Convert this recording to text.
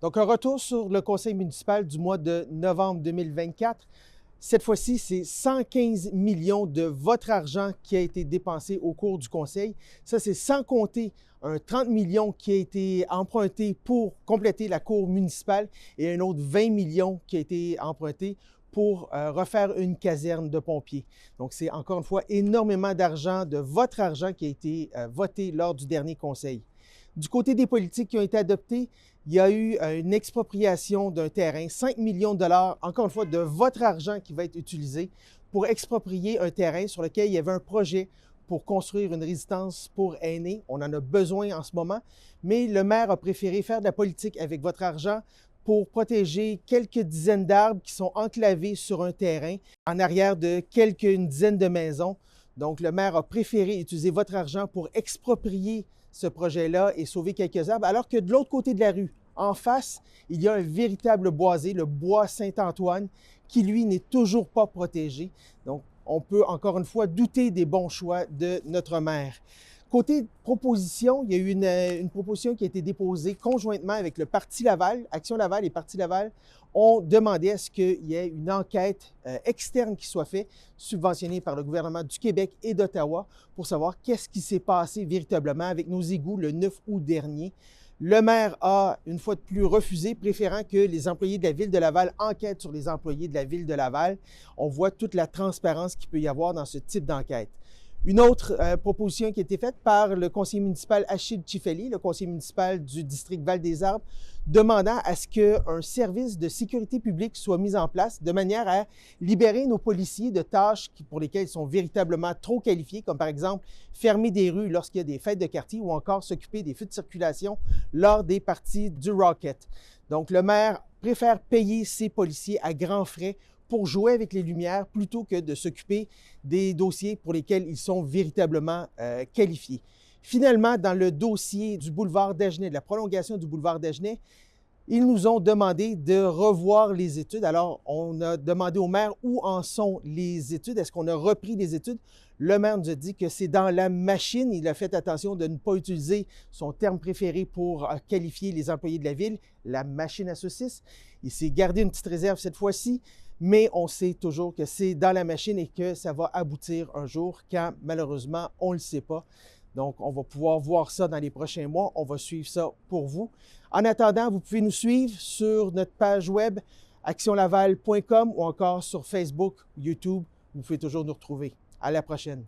Donc, un retour sur le conseil municipal du mois de novembre 2024. Cette fois-ci, c'est 115 millions de votre argent qui a été dépensé au cours du conseil. Ça, c'est sans compter un 30 millions qui a été emprunté pour compléter la cour municipale et un autre 20 millions qui a été emprunté pour refaire une caserne de pompiers. Donc, c'est encore une fois énormément d'argent, de votre argent qui a été voté lors du dernier conseil. Du côté des politiques qui ont été adoptées, il y a eu une expropriation d'un terrain, 5 millions de dollars, encore une fois, de votre argent qui va être utilisé pour exproprier un terrain sur lequel il y avait un projet pour construire une résidence pour aînés. On en a besoin en ce moment, mais le maire a préféré faire de la politique avec votre argent pour protéger quelques dizaines d'arbres qui sont enclavés sur un terrain en arrière de une dizaine de maisons. Donc, le maire a préféré utiliser votre argent pour exproprier ce projet-là et sauver quelques arbres, alors que de l'autre côté de la rue, en face, il y a un véritable boisé, le bois Saint-Antoine, qui, lui, n'est toujours pas protégé. Donc, on peut encore une fois douter des bons choix de notre maire. Côté proposition, il y a eu une proposition qui a été déposée conjointement avec le Parti Laval. Action Laval et Parti Laval ont demandé à ce qu'il y ait une enquête externe qui soit faite, subventionnée par le gouvernement du Québec et d'Ottawa, pour savoir qu'est-ce qui s'est passé véritablement avec nos égouts le 9 août dernier. Le maire a, une fois de plus, refusé, préférant que les employés de la Ville de Laval enquêtent sur les employés de la Ville de Laval. On voit toute la transparence qu'il peut y avoir dans ce type d'enquête. Une autre proposition qui a été faite par le conseiller municipal Achille Chifeli, le conseiller municipal du district Val-des-Arbres, demandant à ce qu'un service de sécurité publique soit mis en place de manière à libérer nos policiers de tâches pour lesquelles ils sont véritablement trop qualifiés, comme par exemple fermer des rues lorsqu'il y a des fêtes de quartier ou encore s'occuper des feux de circulation lors des parties du Rocket. Donc, le maire préfère payer ses policiers à grands frais pour jouer avec les lumières plutôt que de s'occuper des dossiers pour lesquels ils sont véritablement qualifiés. Finalement, dans le dossier du boulevard Dagenais, de la prolongation du boulevard Dagenais, ils nous ont demandé de revoir les études. Alors, on a demandé au maire où en sont les études. Est-ce qu'on a repris les études? Le maire nous a dit que c'est dans la machine. Il a fait attention de ne pas utiliser son terme préféré pour qualifier les employés de la ville, la machine à saucisses. Il s'est gardé une petite réserve cette fois-ci, mais on sait toujours que c'est dans la machine et que ça va aboutir un jour quand, malheureusement, on ne le sait pas. Donc, on va pouvoir voir ça dans les prochains mois. On va suivre ça pour vous. En attendant, vous pouvez nous suivre sur notre page web actionlaval.com ou encore sur Facebook, YouTube. Vous pouvez toujours nous retrouver. À la prochaine.